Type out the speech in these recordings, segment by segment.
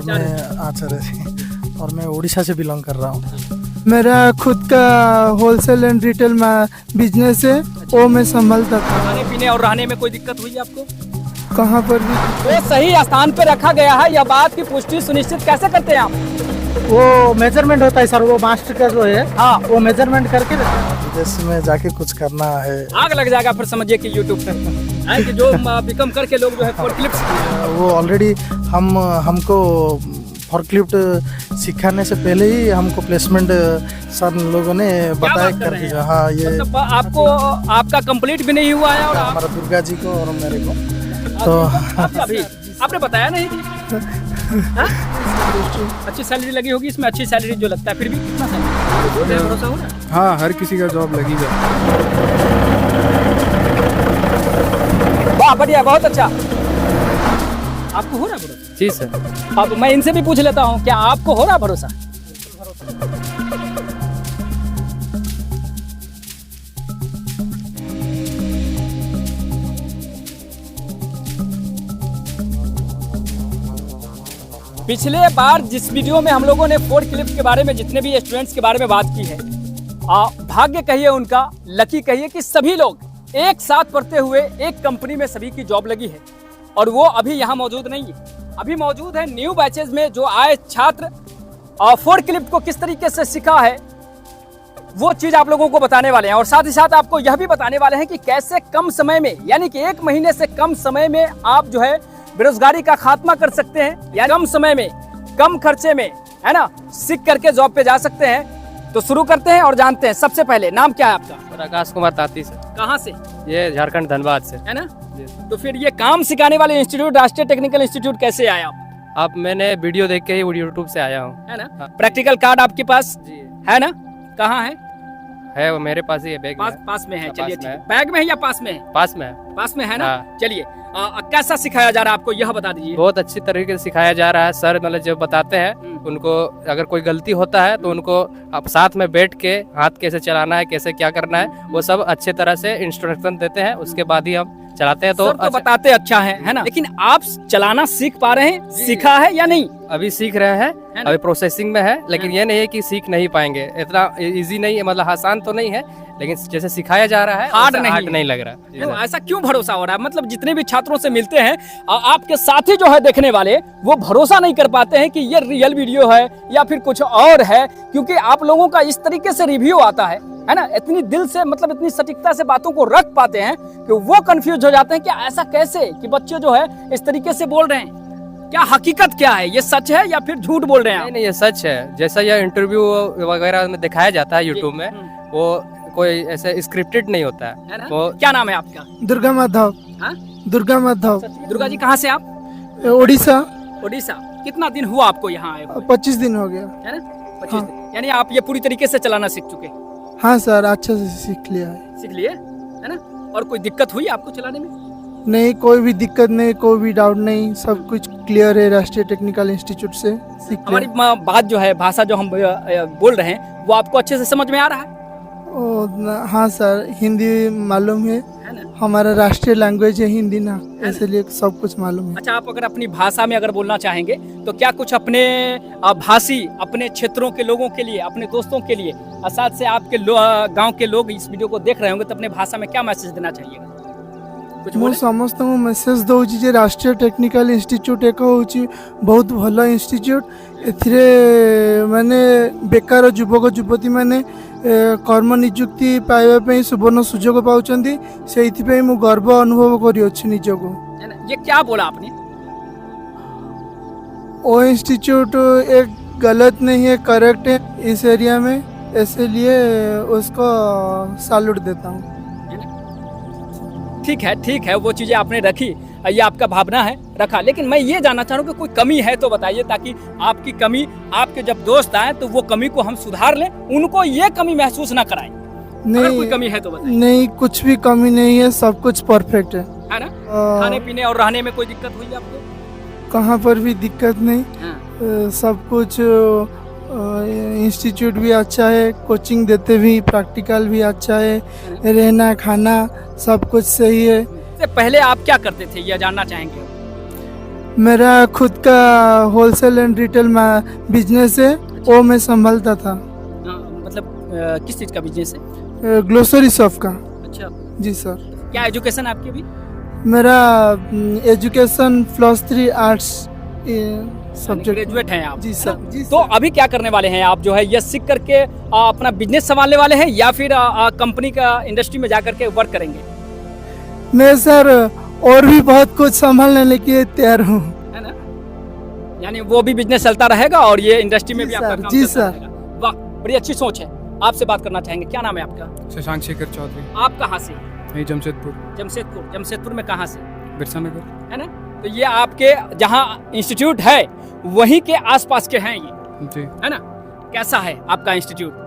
मैं आचार्य जी और मैं उड़ीसा से बिलोंग कर रहा हूँ। मेरा खुद का होलसेल एंड रिटेल बिजनेस है, वो मैं संभालता था। खाने पीने और रहने में कोई दिक्कत हुई आपको? कहाँ पर भी वो सही स्थान पर रखा गया है, यह बात की पुष्टि सुनिश्चित कैसे करते हैं आप? वो मेजरमेंट होता है सर, वो मास्टर का जो है हाँ, वो मेजरमेंट करके विदेश में जाके कुछ करना है। आग लग जाएगा फिर समझिए कि यूट्यूब पे है कि जो बिकम करके लोग जो है फोर्कलिफ्ट वो ऑलरेडी हमको फोर्कलिफ्ट सिखाने से पहले ही हमको प्लेसमेंट सर लोगों ने बताया कर दिया। हाँ, ये मतलब आपको आपका कंप्लीट भी नहीं हुआ है और हमारा दुर्गा जी को और मेरे को तो आपका भी आपने बताया नहीं? हाँ? अच्छी सैलरी लगी होगी इसमें, अच्छी सैलरी जो लगता है, फिर भी कितना सैलरी भरोसा हो रहा है? हाँ, हर किसी का जॉब लगी जाए। वाह बढ़िया, बहुत अच्छा। आपको हो रहा है भरोसा? जी सर। अब मैं इनसे भी पूछ लेता हूँ, क्या आपको हो रहा भरोसा? पिछले बार जिस वीडियो में हम लोगों ने फोर्कलिफ्ट के बारे में, जितने भी स्टूडेंट्स के बारे में बात की है, भाग्य कहिए उनका, लकी कहिए कि सभी लोग एक साथ पढ़ते हुए एक कंपनी में सभी की जॉब लगी है और वो अभी यहाँ मौजूद नहीं है। अभी मौजूद है न्यू बैचेज में जो आए छात्र फोर्कलिफ्ट को किस तरीके से सीखा है वो चीज आप लोगों को बताने वाले हैं और साथ ही साथ आपको यह भी बताने वाले हैं कि कैसे कम समय में, यानी कि 1 महीने से कम समय में आप जो है बेरोजगारी का खात्मा कर सकते हैं, या कम समय में कम खर्चे में, है ना, सीख करके जॉब पे जा सकते हैं। तो शुरू करते हैं और जानते हैं। सबसे पहले नाम क्या है आपका? आकाश कुमार ताती सर। कहाँ से? ये झारखंड धनबाद से है ना। तो फिर ये काम सिखाने वाले इंस्टीट्यूट, राष्ट्रीय टेक्निकल इंस्टीट्यूट कैसे आया आप? मैंने वीडियो देख के ही यूट्यूब से आया हूँ। है ना। प्रैक्टिकल कार्ड आपके पास जी है ना? कहाँ है? वो मेरे पास ही है, बैग में। पास में है। हाँ, चलिए पास में है। बैग में है या पास में है? पास में है। पास में है ना। हाँ। चलिए कैसा सिखाया जा रहा है आपको, यह बता दीजिए। बहुत अच्छी तरीके से सिखाया जा रहा है सर। मतलब जब बताते हैं उनको, अगर कोई गलती होता है तो उनको आप साथ में बैठ के हाथ कैसे चलाना है, कैसे क्या करना है, वो सब अच्छे तरह से इंस्ट्रक्शन देते हैं। उसके बाद ही हम चलाते हैं। तो बताते अच्छा है ना। लेकिन आप चलाना सीख पा रहे हैं, सीखा है या नहीं? अभी सीख रहे हैं, अभी प्रोसेसिंग में है। लेकिन ये नहीं है कि सीख नहीं पाएंगे, इतना इजी नहीं है, मतलब आसान तो नहीं है, लेकिन जैसे सिखाया जा रहा है हार्ड नहीं लग रहा। क्यों ऐसा क्यों भरोसा हो रहा है? मतलब जितने भी छात्रों से मिलते हैं आपके साथी जो है देखने वाले, वो भरोसा नहीं कर पाते हैं कि ये रियल वीडियो है या फिर कुछ और है, क्योंकि आप लोगों का इस तरीके से रिव्यू आता है ना, इतनी दिल से, मतलब इतनी सटीकता से बातों को रख पाते हैं कि वो कंफ्यूज हो जाते हैं कि ऐसा कैसे कि बच्चे जो है इस तरीके से बोल रहे हैं। क्या हकीकत क्या है? ये सच है या फिर झूठ बोल रहे हैं? नहीं, ये सच है। जैसा यह इंटरव्यू वगैरह में दिखाया जाता है यूट्यूब में, वो कोई ऐसे स्क्रिप्टेड नहीं होता है। वो क्या नाम है आपका? दुर्गा माधव। हाँ? दुर्गा माधव। दुर्गा जी कहाँ से आप? उड़ीसा। उड़ीसा। कितना दिन हुआ आपको यहाँ आए? 25 दिन हो गया है ना। 25 दिन। यानी आप ये पूरी तरीके से चलाना सीख चुके? हाँ सर, अच्छे से सीख लिया है। सीख लिए है ना। और कोई दिक्कत हुई आपको चलाने में? नहीं, कोई भी दिक्कत नहीं, कोई भी डाउट नहीं, सब कुछ क्लियर है। राष्ट्रीय टेक्निकल इंस्टीट्यूट से सीख लिया। हमारी बात जो है, भाषा जो हम बोल रहे हैं, वो आपको अच्छे से समझ में आ रहा है? हाँ सर, हिंदी मालूम है ना। हमारा राष्ट्रीय लैंग्वेज है हिंदी ना, इसलिए सब कुछ मालूम है। अच्छा, आप अगर अपनी भाषा में अगर बोलना चाहेंगे तो क्या कुछ अपने भाषी, अपने क्षेत्रों के लोगों के लिए, अपने दोस्तों के लिए, साथ से आपके गांव के लोग इस वीडियो को देख रहे होंगे, तो अपने भाषा में क्या मैसेज देना चाहिए? ମୁଁ ସମସ୍ତଙ୍କୁ ମେସେଜ ଦଉଛି ଯେ ରାଷ୍ଟ୍ରୀୟ ଟେକ୍ନିକାଲ ଇନଷ୍ଟିଚ୍ୟୁଟ୍ ଏକ ହେଉଛି ବହୁତ ଭଲ ଇନଷ୍ଟିଚ୍ୟୁଟ୍। ଏଥିରେ ମାନେ ବେକାର ଯୁବକ ଯୁବତୀ ମାନେ କର୍ମ ନିଯୁକ୍ତି ପାଇବା ପାଇଁ ସୁବର୍ଣ୍ଣ ସୁଯୋଗ ପାଉଛନ୍ତି। ସେଇଥିପାଇଁ ମୁଁ ଗର୍ବ ଅନୁଭବ କରିଅଛି ନିଜକୁ। ये क्या बोला आपने? वो इंस्टीट्यूट एक गलत नहीं है, करेक्ट है इस एरिया में, इसलिए उसको सैल्यूट देता हूँ। ठीक है, वो चीज़ें आपने रखी, ये आपका भावना है, रखा। लेकिन मैं ये जानना चाह रहा हूँ कि कोई कमी है तो बताइए, ताकि आपकी कमी, आपके जब दोस्त आए तो वो कमी को हम सुधार लें, उनको ये कमी महसूस ना कराएं। नहीं, अगर कोई कमी है तो बताइए। नहीं, कुछ भी कमी नहीं है, सब कुछ परफेक्ट है ना। खाने पीने और रहने में कोई दिक्कत हुई आपको? कहाँ पर भी दिक्कत नहीं। सब कुछ इंस्टीट्यूट भी अच्छा है, कोचिंग देते भी, प्रैक्टिकल भी अच्छा है, रहना खाना सब कुछ सही है। से पहले आप क्या करते थे, यह जानना चाहेंगे? मेरा खुद का होलसेल एंड रिटेल बिजनेस है, वो मैं संभालता था। मतलब किस चीज़ का बिजनेस है? ग्लोसरी शॉप का। अच्छा, जी सर। क्या एजुकेशन आपकी अभी? मेरा एजुकेशन +3 आर्ट्स सब्जेक्ट। ग्रेजुएट हैं आप? जी सर। जी तो अभी क्या करने वाले हैं आप, जो है ये सीख करके अपना बिजनेस संभालने वाले हैं या फिर कंपनी का इंडस्ट्री में जा करके वर्क करेंगे? मैं सर और भी बहुत कुछ संभालने के लिए तैयार हूँ। है ना, यानी वो भी बिजनेस चलता रहेगा और ये इंडस्ट्री में जी भी आपका सर, काम जी चलता सर। रहेगा। वाह, बड़ी अच्छी सोच है। आपसे बात करना चाहेंगे, क्या नाम है आपका? शशांक शेखर चौधरी। आप कहाँ से? यही जमशेदपुर। जमशेदपुर। जमशेदपुर में कहाँ से? बिरसा नगर। है ना, तो ये आपके जहाँ इंस्टीट्यूट है वहीं के आसपास के हैं ये, जी। है ना? कैसा है आपका इंस्टीट्यूट?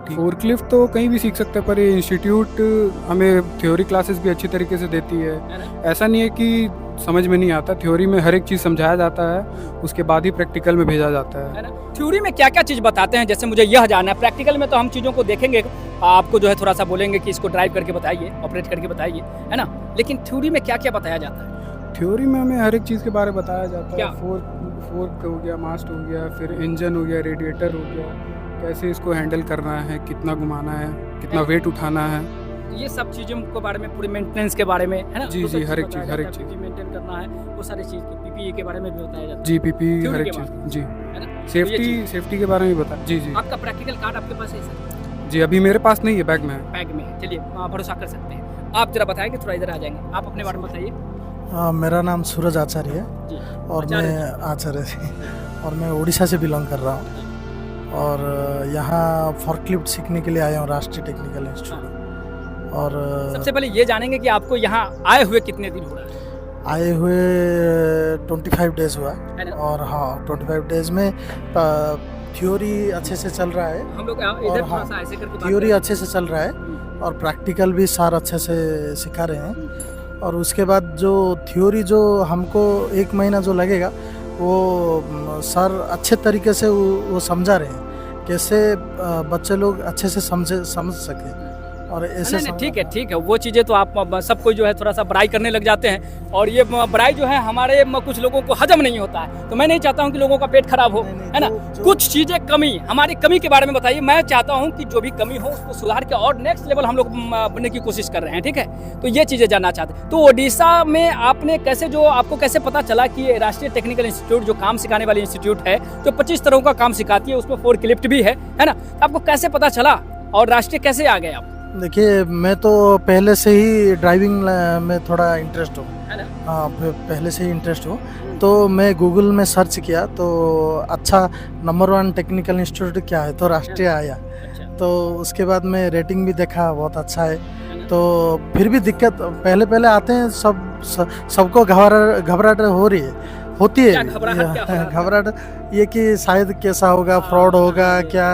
फोर्कलिफ्ट तो कहीं भी सीख सकते हैं, पर ये इंस्टीट्यूट हमें थ्योरी क्लासेस भी अच्छी तरीके से देती है। है ना? ऐसा नहीं है कि समझ में नहीं आता, थ्योरी में हर एक चीज़ समझाया जाता है, उसके बाद ही प्रैक्टिकल में भेजा जाता है। है ना? थ्योरी में क्या क्या चीज़ बताते हैं, जैसे मुझे यह जानना है। प्रैक्टिकल में तो हम चीज़ों को देखेंगे, आपको जो है थोड़ा सा बोलेंगे कि इसको ड्राइव करके बताइए, ऑपरेट करके बताइए, है ना? लेकिन थ्योरी में क्या क्या बताया जाता है? थ्योरी में हमें हर एक चीज़ के बारे में बताया जाता क्या? है। फोर्क हो गया, मास्ट हो गया, फिर इंजन हो गया, रेडिएटर हो गया, कैसे इसको हैंडल करना है, कितना घुमाना है, कितना वेट उठाना है। ये सब चीज़ों के बारे में, पूरी मेंटेनेंस के बारे में, है ना? जी, वो सब जी, हर एक बताया चीज़, हर एक जाता है, चीज़। मेंटेन करना है, वो सारी चीज़ पीपीई के बारे में भी बताया जाता है, जीपीपी Theory हर के एक चीज़। बारे में, जी, है ना? सेफ्टी के बारे में भी बता। जी जी आपका प्रैक्टिकल कार्ड आपके पास है सर? जी, अभी मेरे पास नहीं है, बैग में है। बैग में है। चलिए, भरोसा कर सकते हैं। आप जरा बताएंगे, थोड़ा इधर आ जाएंगे, आप अपने बारे में बताइए। मेरा नाम सूरज आचार्य है जी। और आचार्य मैं आचार्य और मैं उड़ीसा से बिलोंग कर रहा हूँ और यहाँ फॉर्कलिफ्ट सीखने के लिए आया हूँ राष्ट्रीय टेक्निकल इंस्टीट्यूट। और सबसे पहले ये जानेंगे कि आपको यहाँ आए हुए कितने दिन हो रहा है? आए हुए 25 डेज हुआ है ना? और हाँ 25 डेज में थ्योरी अच्छे से चल रहा है, हम लोग इधर और थोड़ा हाँ, सा ऐसे करके बात थ्योरी करें। अच्छे से चल रहा है और प्रैक्टिकल भी सर अच्छे से सिखा रहे हैं। और उसके बाद जो थ्योरी जो हमको 1 महीना जो लगेगा वो सर अच्छे तरीके से वो समझा रहे हैं, कैसे बच्चे लोग अच्छे से समझ सके। और ऐसे नहीं, ठीक है, वो चीज़ें तो आप सब कोई जो है थोड़ा सा बड़ाई करने लग जाते हैं और ये बड़ाई जो है हमारे कुछ लोगों को हजम नहीं होता है, तो मैं नहीं चाहता हूँ कि लोगों का पेट खराब हो, है ना? कुछ चीज़ें कमी, हमारी कमी के बारे में बताइए। मैं चाहता हूँ कि जो भी कमी हो उसको सुधार के और नेक्स्ट लेवल हम लोग बनने की कोशिश कर रहे हैं, ठीक है? तो ये चीज़ें जानना चाहते हैं। तो ओडिशा में आपने कैसे, जो आपको कैसे पता चला कि ये राष्ट्रीय टेक्निकल इंस्टीट्यूट जो काम सिखाने वाली इंस्टीट्यूट है, जो 25 तरह का काम सिखाती है, उसमें फोर्कलिफ्ट भी है ना? आपको कैसे पता चला और राष्ट्रीय कैसे आ गए आप? देखिए, मैं तो पहले से ही ड्राइविंग में थोड़ा इंटरेस्ट हूँ, है ना? हाँ पहले से ही इंटरेस्ट हूँ। तो मैं गूगल में सर्च किया तो अच्छा नंबर 1 टेक्निकल इंस्टीट्यूट क्या है, तो राष्ट्रीय आया। अच्छा, तो उसके बाद मैं रेटिंग भी देखा, बहुत अच्छा है। तो फिर भी दिक्कत, पहले आते हैं सबको घबराहट होती है क्या घबराहट, क्या हो रहा है? घबराहट ये कि शायद कैसा होगा, फ्रॉड होगा क्या,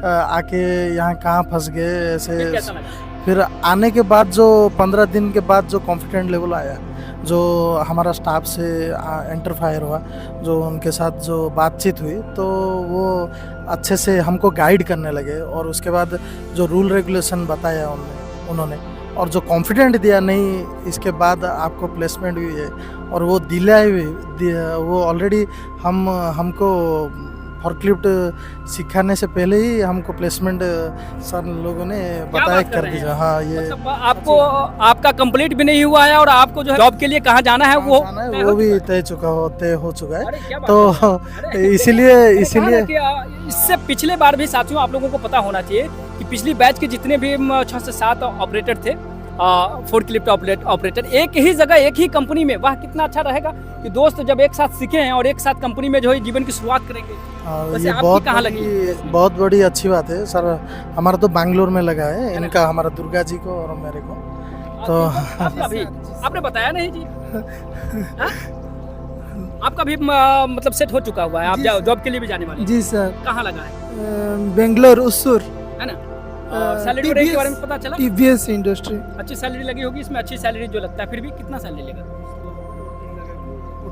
आके यहाँ कहाँ फंस गए फिर ऐसे। कैसा लगा? फिर आने के बाद जो 15 दिन के बाद जो कॉन्फिडेंट लेवल आया, जो हमारा स्टाफ से इंटरफायर हुआ, जो उनके साथ जो बातचीत हुई, तो वो अच्छे से हमको गाइड करने लगे। और उसके बाद जो रूल रेगुलेशन बताया उन्होंने और जो कॉन्फिडेंट दिया, नहीं इसके बाद आपको प्लेसमेंट भी है, और वो वो ऑलरेडी हमको फॉर्कलिफ्ट सिखाने से पहले ही हमको प्लेसमेंट सर लोगों ने बताया बात कर कर रहे दीजिए। हैं? हाँ, ये मतलब आपको, आपका कंप्लीट भी नहीं हुआ है और आपको जो है जॉब के लिए कहाँ जाना है वो जाना है, तय वो हो भी चुका है? तय हो चुका है। अरे क्या बात तो कर रहे हैं? इसीलिए मैंने कहा ना कि इससे पिछले बार भी साथियों आप लोगों को पता होना चाहिए कि पिछली बैच के जितने भी 6 से 7 ऑपरेटर थे, फोर्कलिफ्ट ऑपरेटर, एक ही जगह एक ही कंपनी में, वाह कितना अच्छा रहेगा कि दोस्त जब एक साथ सीखे हैं और एक साथ कंपनी में जो है जीवन की शुरुआत करेंगे। वैसे ये आपकी कहाँ लगी? बहुत बड़ी अच्छी बात है सर। हमारा तो बैंगलोर में लगा है, इनका हमारा दुर्गा जी को और मेरे को। तो आपका भी आपने बताया नहीं जी? हाँ? आपका भी मतलब सेट हो चुका हुआ है, आप जॉब के लिए भी जाने वाले हैं? जी सर। कहाँ लगा है? बेंगलोर उसूर। है ना? सैलरी वगैरह के बारे में पता चला? TVS industry. अच्छी सैलरी लगी होगी इसमें, अच्छी सैलरी जो लगता है, फिर भी कितना सैलरी लेगा?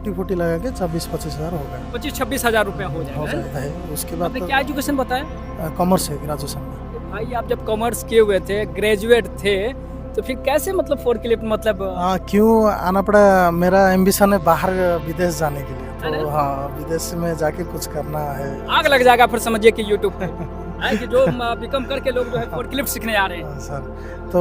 40 लगा के 26-25 हज़ार होगा, 25-26 हज़ार रुपया हो हो जाएगा। जाता है। उसके बाद आपने क्या एजुकेशन बताया? कॉमर्स है, ग्रेजुएशन में। भाई आप जब कॉमर्स किए हुए थे, ग्रेजुएट थे, तो फिर कैसे मतलब फोर्कलिफ्ट मतलब क्यों आना पड़ा, मेरा एम्बिशन है बाहर विदेश जाने के लिए, अरे। तो हाँ विदेश में जाके कुछ करना है। आग लग जाएगा फिर समझिए कि यूट्यूब पे है कि जो बीकॉम करके लोग जो है फोर्कलिफ्ट सीखने आ रहे हैं। सर तो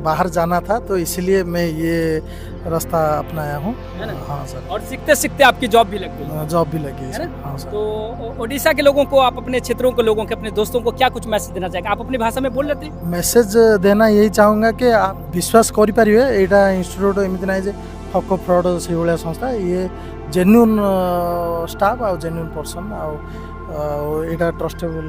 बाहर जाना था, तो इसीलिए मैं ये रास्ता अपनाया हूँ। है ना? हाँ सर, और सीखते सीखते आपकी जॉब भी लग गई, जॉब भी लगी है है सर। ना? हाँ सर। तो ओडिशा के लोगों को, आप अपने क्षेत्रों के लोगों के, अपने दोस्तों को क्या कुछ मैसेज देना चाहेंगे? आप अपनी भाषा में बोल लेते हैं। मेसेज देना यही चाहूँगा कि आप विश्वास करिपारिबे, एटा इंस्टिट्यूट एमती ना जे ठक फ्रड से भाया संस्था, ये जेन्युइन स्टाफ आ जेन्युइन पर्सन आ ट्रस्टेबल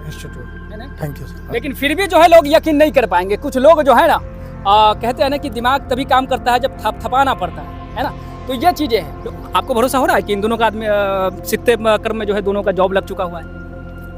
इंस्टीट्यूट। है ना? Thank you sir. लेकिन फिर भी जो है लोग यकीन नहीं कर पाएंगे। कुछ लोग जो है ना कहते हैं ना कि दिमाग तभी काम करता है जब थपथपाना पड़ता है ना? तो ये चीजें हैं। तो आपको भरोसा हो रहा है कि इन दोनों का आदमी सीखते क्रम में जो है दोनों का जॉब लग चुका हुआ है?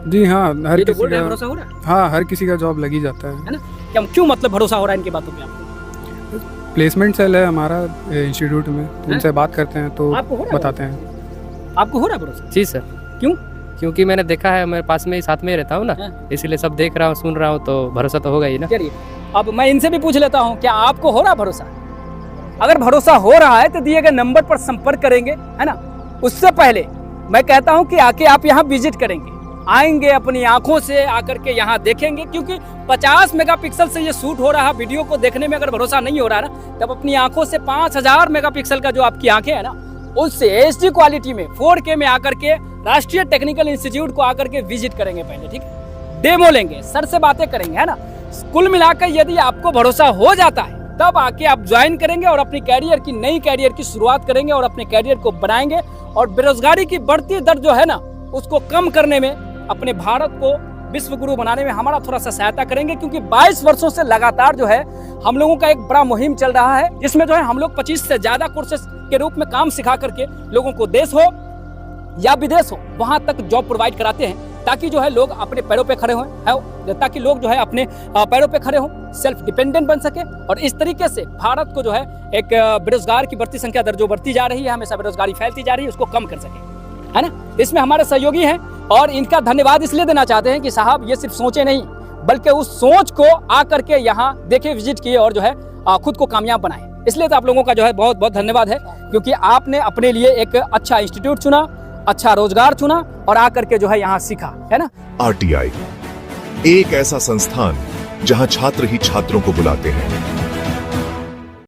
जी हाँ, हर ये जो किसी बोल रहे हैं का, भरोसा हो रहा है, हाँ हर किसी का जॉब लग ही जाता है ना? क्या क्यों मतलब भरोसा हो रहा है इनकी बातों पे आपको? प्लेसमेंट सेल है हमारा इंस्टीट्यूट में, तो उनसे बात करते हैं तो आपको हो रहा है बताते हैं। आपको हो रहा है भरोसा? जी सर। क्यों? क्योंकि मैंने देखा है, मेरे पास में ही साथ में ही रहता हूँ ना, हाँ। इसीलिए सब देख रहा हूँ सुन रहा हूँ, तो भरोसा तो होगा ही ना। चलिए अब मैं इनसे भी पूछ लेता हूँ, क्या आपको हो रहा है भरोसा? अगर भरोसा हो रहा है तो दिए गए नंबर पर संपर्क करेंगे, है ना? उससे पहले मैं कहता हूँ कि आके आप यहाँ विजिट करेंगे, आएंगे अपनी आंखों से आकर के यहाँ देखेंगे, क्योंकि 50 मेगापिक्सल से ये शूट हो रहा वीडियो को देखने में अगर भरोसा नहीं हो रहा ना, तब अपनी आंखों से 5000 मेगापिक्सल का जो आपकी आंखें है ना, उससे HD क्वालिटी में 4K में आकर के राष्ट्रीय टेक्निकल इंस्टीट्यूट को आकर के विजिट करेंगे पहले, ठीक है? डेमो लेंगे, सर से बातें करेंगे, है ना? कुल मिलाकर यदि आपको भरोसा हो जाता है तब आके आप ज्वाइन करेंगे और अपनी कैरियर की, नई कैरियर की शुरुआत करेंगे और अपने कैरियर को बनाएंगे, और बेरोजगारी की बढ़ती दर जो है ना, उसको कम करने में, अपने भारत को विश्व गुरु बनाने में हमारा थोड़ा सा सहायता करेंगे। क्योंकि 22 वर्षों से लगातार जो है हम लोगों का एक बड़ा मुहिम चल रहा है, जिसमें जो है हम लोग 25 से ज्यादा कोर्सेज के रूप में काम सिखा करके लोगों को देश हो या विदेश हो वहां तक जॉब प्रोवाइड कराते हैं, ताकि जो है लोग अपने पैरों पे खड़े हों, ताकि लोग जो है अपने पैरों पे खड़े हों, सेल्फ डिपेंडेंट बन सके, और इस तरीके से भारत को जो है एक बेरोजगार की बढ़ती संख्या दर जो बढ़ती जा रही है, हमेशा बेरोजगारी फैलती जा रही है, उसको कम कर सके, है ना? इसमें हमारे सहयोगी हैं और इनका धन्यवाद इसलिए देना चाहते हैं कि साहब ये सिर्फ सोचे नहीं, बल्कि उस सोच को आकर के यहाँ देखे, विजिट किए और जो है खुद को कामयाब बनाए। इसलिए तो आप लोगों का जो है बहुत बहुत धन्यवाद है, क्योंकि आपने अपने लिए एक अच्छा इंस्टीट्यूट चुना, अच्छा रोजगार चुना और आकर के जो है यहाँ सीखा, है ना? RTI एक ऐसा संस्थान जहां छात्र ही छात्रों को बुलाते हैं।